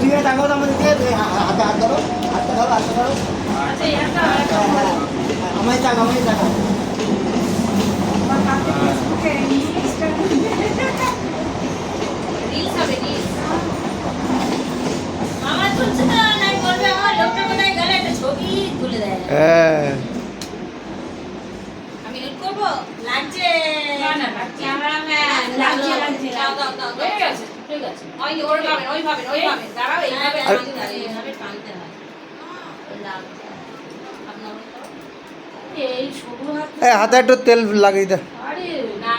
ওইদিকে তাকাও আমাদের দিকে হাতে হাত ধরো হাতটা ধরো হাতটা ধরো আমায় তাকাও আমায় তাকাও আমি এড করবো লাগছে না ক্যামেরাম্যান লাগছে ঠিক আছে ওইভাবে দাঁড়াও এইভাবে টানতে হয় এই সরু হাতে হাতে একটু তেল লাগিয়ে দে। আরে না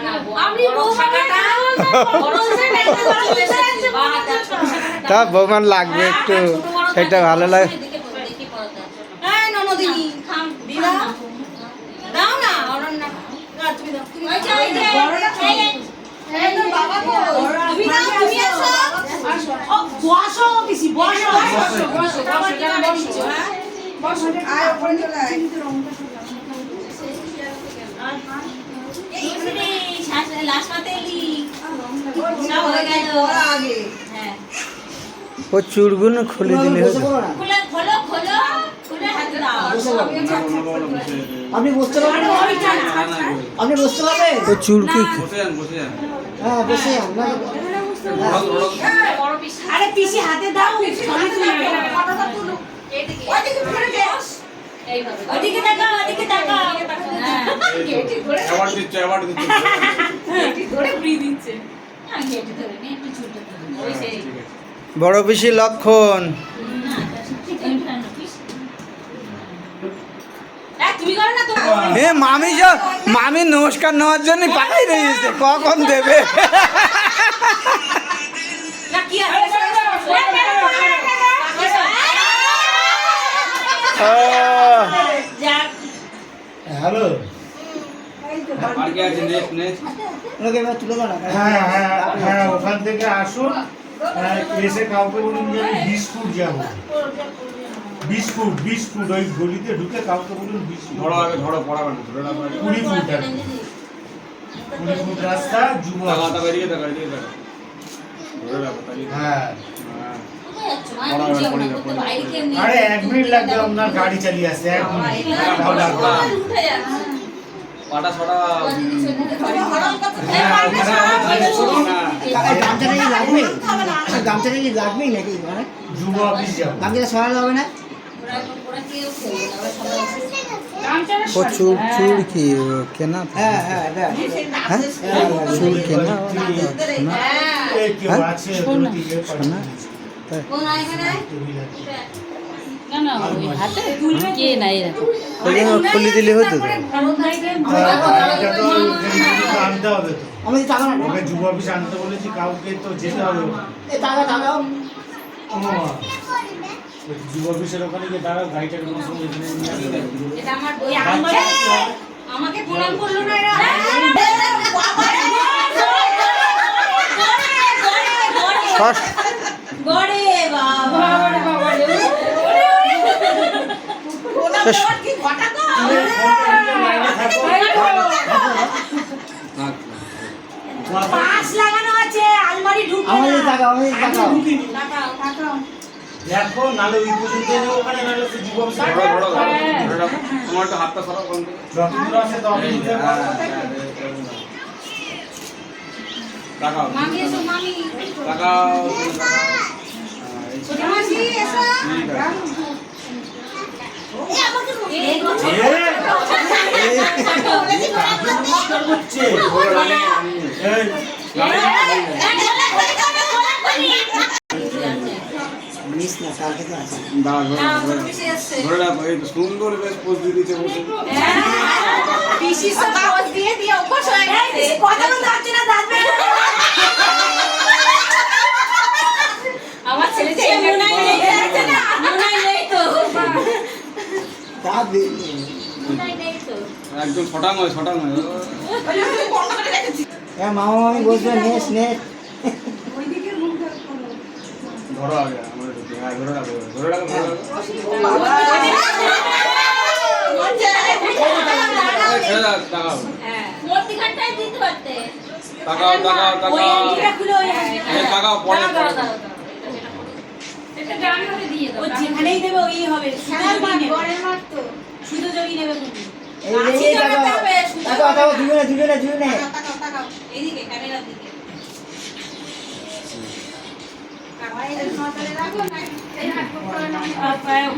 আপনি বড় তা বৌমান লাগবে একটু, সেটা ভালো লাগে। ও চুড়গুলো খুলে দিলে হতো। আপনি বসতে পারবেন আপনি বসতে পারবেন ও চুড়কি হ্যাঁ বসে যান আরে পিসি হাতে দাও ওদিকে তাকাও হ্যাঁ অ্যাওয়ার্ড দিচ্ছে ধরে ফ্রি দিচ্ছে না গেটে ধরে নে একটু ছোট ওই সেই বড় বেশি লক্ষণ। তুমি করো না তো মামি নমস্কার নেওয়ার জন্য পাঠাই রয়েছে, কখন দেবে। না কি আছে হ্যালো আর কি আছে নেক্সট ওকে এবার তুলে দাও না হ্যাঁ হ্যাঁ হ্যাঁ ওখান থেকে আসুন, এসে কাউকে বলুন যে আমি বিস্কুট যাবো, বিস্কুট ওই গলিতে ঢুকে কাউকে বলুন বিস্কুট। ধরো আগে ধরো পড়াবেন 20 ফুট 20 ফুট রাস্তা যুব। টাকাটা বেরিয়ে টাকা দিয়ে টাকা ধরে রাখো তাই। হ্যাঁ পড়াবেন আরে 1 মিনিট লাগবে আপনার গাড়ি চালিয়ে আসতে, 1 মিনিট ভালো লাগবে। পাটা ছড়া গামছাটা কি লাগবে গামছাটা কি লাগবেই নাকি মানে যুব অফিস যাবো। গামছাটা সরাতে হবে না ও চুড় কি কেনা? হ্যাঁ হ্যাঁ হ্যাঁ চুড় কেনা এই কেউ আছে যদি ইয়ে করে না না না ওই হাতে তুলবে কে নাই এরকম খুলে দিলে হতো তো। এটা তো আনতে হবে তো, আমি টাকা না ওকে যুব অফিস আনতে বলেছি, কাউকে তো যেতে হবে ওখানে। এই টাকা টাকাও যুব অফিসের ওখানে গিয়ে দাঁড়াও, গাড়িটাকে কোনো সময় এখানে নিয়ে আসবে। এটা আমার ওই আমাকে প্রণাম করলো না এরা ষষ্ঠ গড়ে বাবা কি ঘটা গো লাইনে থাকো। পাশ লাগানো আছে আলমারি ঢুকবে আমাদের টাকা আমাদের টাকা টাকাও দেখো নালে ওই পর্যন্ত এনে ওখানে নালে সে যুব অফিসে ধরো ধরে রাখো তোমার তো হাতটা সরাও কোন দিকে যতদূর আসে তো আমি নিতে পারবো। টাকা মামি এসো মামি টাকা মামি এসো ঠিক আছে এই বছর করছে এই মিস না কালকে তো আছে ধরে রাখো এই তো সুন্দর বেশ পোজ দিয়ে দিচ্ছে বসে পিসি সব পোজ দিয়ে দিয়ে অভ্যাস হয়ে গেছে কথা বলতে হচ্ছে না দাঁতবে আমার ছেলে ছেলে মনে নেই তো তা দিই একদম ছটাং হয় হ্যাঁ মামা মামি বসবে নেস নেস ধরো আগে আমার হ্যাঁ ধরে রাখো ছেড়ে দাও টাকা মূর্তিঘাটটাই দিতে পারতে টাকাও ওই এন্ট্রিটা খুলে ওই টাকাও পরে ও যেখানেই দেবে ওই হবে শুধু জড়ি নেবে তুমি এই তাকাও দুজনে এইদিকে ক্যামেরার দিকে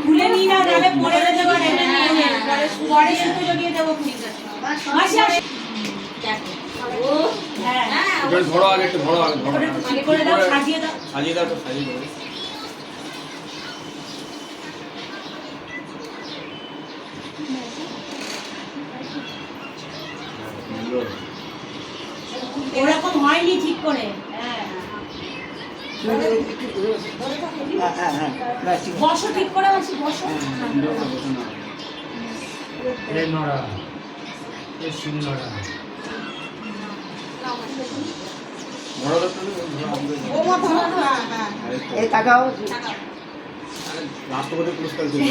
খুলে নিই না তাহলে পরে যেতে পারে পরে সুতো জড়িয়ে দেবো মাসি আসে ও হ্যাঁ একটু ধরো আগে, একটু ধরো আগে, ধরো। ঠিক করে দাও সাজিয়ে দাও সাজিয়ে দাও তো, সাজিয়ে দাও। ওরকম হয়নি ঠিক করে হ্যাঁ বসো ঠিক করে মাসি বসো এই নড়া এই সিংহড়া ধরো তো তুমি, ধরো আমাদের। এই তাকাও রাষ্ট্রপতি পুরস্কার দিল।